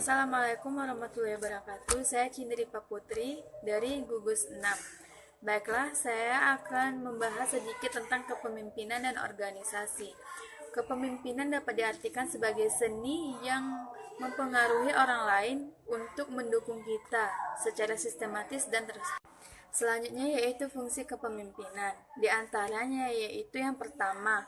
Assalamualaikum warahmatullahi wabarakatuh. Saya Cindripa Putri dari Gugus 6. Baiklah, saya akan membahas sedikit tentang kepemimpinan dan organisasi. Kepemimpinan dapat diartikan sebagai seni yang mempengaruhi orang lain untuk mendukung kita secara sistematis dan terus. Selanjutnya yaitu fungsi kepemimpinan. Di antaranya yaitu yang pertama,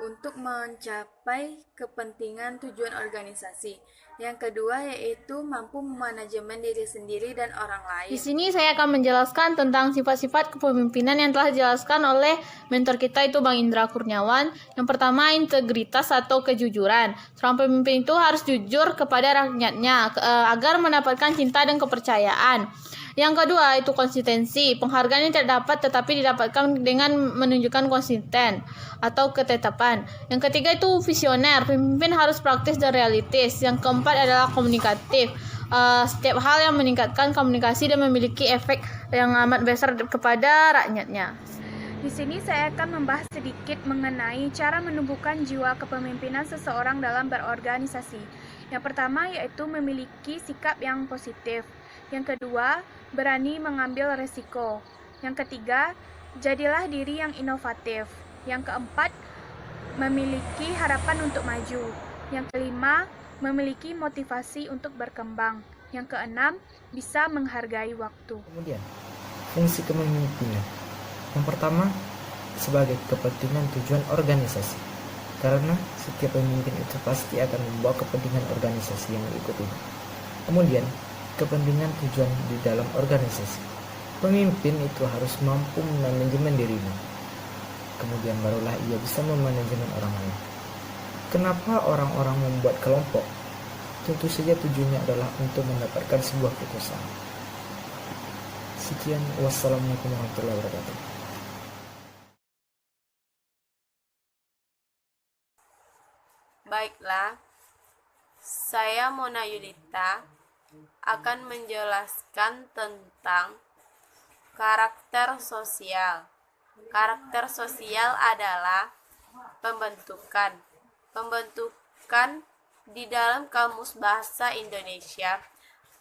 untuk mencapai kepentingan tujuan organisasi. Yang kedua yaitu mampu memanajemen diri sendiri dan orang lain. Di sini saya akan menjelaskan tentang sifat-sifat kepemimpinan yang telah dijelaskan oleh mentor kita itu Bang Indra Kurniawan. Yang pertama, integritas atau kejujuran. Seorang pemimpin itu harus jujur kepada rakyatnya agar mendapatkan cinta dan kepercayaan. Yang kedua itu konsistensi. Penghargaan yang tidak dapat tetapi didapatkan dengan menunjukkan konsisten atau ketetapan. Yang ketiga itu visioner. Pemimpin harus praktis dan realistis. Yang keempat adalah komunikatif. Setiap hal yang meningkatkan komunikasi dan memiliki efek yang amat besar kepada rakyatnya. Di sini saya akan membahas sedikit mengenai cara menumbuhkan jiwa kepemimpinan seseorang dalam berorganisasi. Yang pertama yaitu memiliki sikap yang positif. Yang kedua, berani mengambil resiko. Yang ketiga, jadilah diri yang inovatif. Yang keempat, memiliki harapan untuk maju. Yang kelima, memiliki motivasi untuk berkembang. Yang keenam, bisa menghargai waktu. Kemudian, fungsi kepemimpinan. Yang pertama, sebagai kepentingan tujuan organisasi. Karena setiap pemimpin itu pasti akan membawa kepentingan organisasi yang diikuti. Kemudian, kepentingan tujuan di dalam organisasi. Pemimpin itu harus mampu memanajemen dirinya. Kemudian barulah ia bisa memanajemen orang lain. Kenapa orang-orang membuat kelompok? Tentu saja tujuannya adalah untuk mendapatkan sebuah keputusan. Sekian, wassalamualaikum warahmatullahi wabarakatuh. Baiklah, saya Mona Yulita akan menjelaskan tentang karakter sosial. Karakter sosial adalah pembentukan. Pembentukan di dalam Kamus Bahasa Indonesia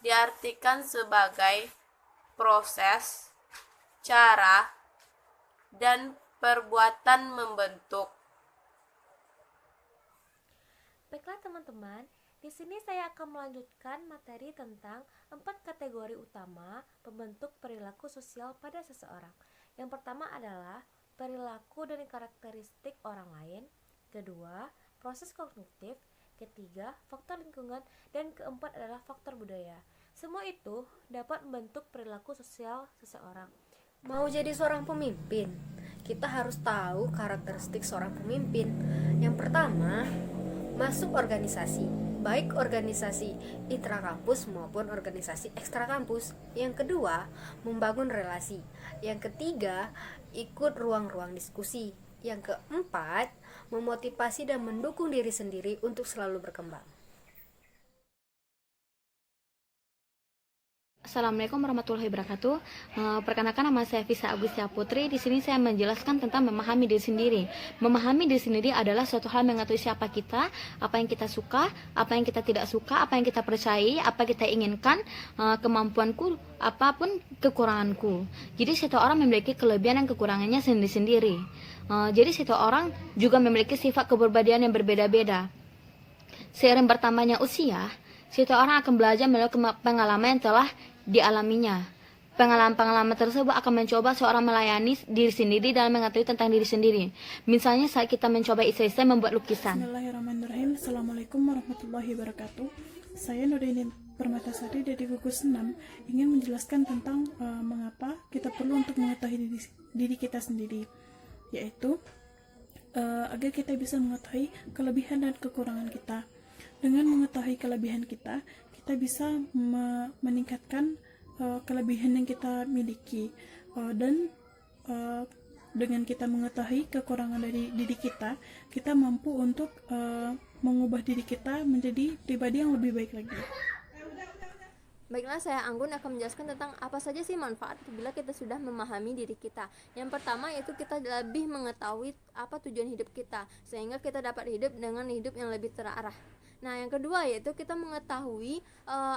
diartikan sebagai proses, cara, dan perbuatan membentuk. Baiklah teman-teman, di sini saya akan melanjutkan materi tentang 4 kategori utama pembentuk perilaku sosial pada seseorang. Yang pertama adalah perilaku dan karakteristik orang lain. Kedua, proses kognitif. Ketiga, faktor lingkungan. Dan keempat adalah faktor budaya. Semua itu dapat membentuk perilaku sosial seseorang. Mau jadi seorang pemimpin, kita harus tahu karakteristik seorang pemimpin. Yang pertama, masuk organisasi, baik organisasi intrakampus maupun organisasi ekstrakampus. Yang kedua, membangun relasi. Yang ketiga, ikut ruang-ruang diskusi. Yang keempat, memotivasi dan mendukung diri sendiri untuk selalu berkembang. Assalamualaikum warahmatullahi wabarakatuh. Perkenalkan, nama saya Fisa Agustia Putri. Di sini saya menjelaskan tentang memahami diri sendiri. Memahami diri sendiri adalah suatu hal mengetahui siapa kita, apa yang kita suka, apa yang kita tidak suka, apa yang kita percayai, apa kita inginkan, kemampuanku, apapun kekuranganku. Jadi setiap orang memiliki kelebihan dan kekurangannya sendiri-sendiri. Jadi setiap orang juga memiliki sifat kepribadian yang berbeda-beda. Seiring bertambahnya usia, setiap orang akan belajar melalui pengalaman yang telah dialaminya. Pengalaman-pengalaman tersebut akan mencoba seorang melayani diri sendiri dalam mengetahui tentang diri sendiri. Misalnya saat kita mencoba iseng-iseng membuat lukisan. Bismillahirrahmanirrahim. Assalamualaikum warahmatullahi wabarakatuh. Saya Nurdini Permatasari dari Gugus 6 ingin menjelaskan tentang mengapa kita perlu untuk mengetahui diri kita sendiri, yaitu agar kita bisa mengetahui kelebihan dan kekurangan kita. Dengan mengetahui kelebihan kita bisa meningkatkan kelebihan yang kita miliki, dan dengan kita mengetahui kekurangan dari diri kita mampu untuk mengubah diri kita menjadi pribadi yang lebih baik lagi. Baiklah, saya Anggun akan menjelaskan tentang apa saja sih manfaat bila kita sudah memahami diri kita. Yang pertama yaitu kita lebih mengetahui apa tujuan hidup kita, sehingga kita dapat hidup dengan hidup yang lebih terarah. Nah, yang kedua yaitu kita mengetahui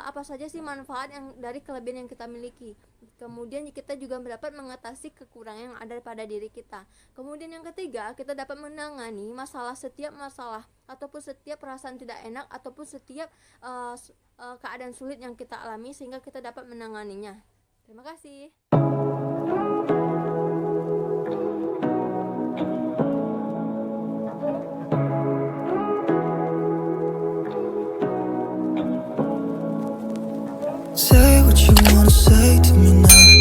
apa saja sih manfaat yang dari kelebihan yang kita miliki. Kemudian kita juga dapat mengatasi kekurangan yang ada pada diri kita. Kemudian yang ketiga, kita dapat menangani setiap masalah ataupun setiap perasaan tidak enak ataupun setiap keadaan sulit yang kita alami sehingga kita dapat menanganinya. Terima kasih. Say what you wanna say to me now.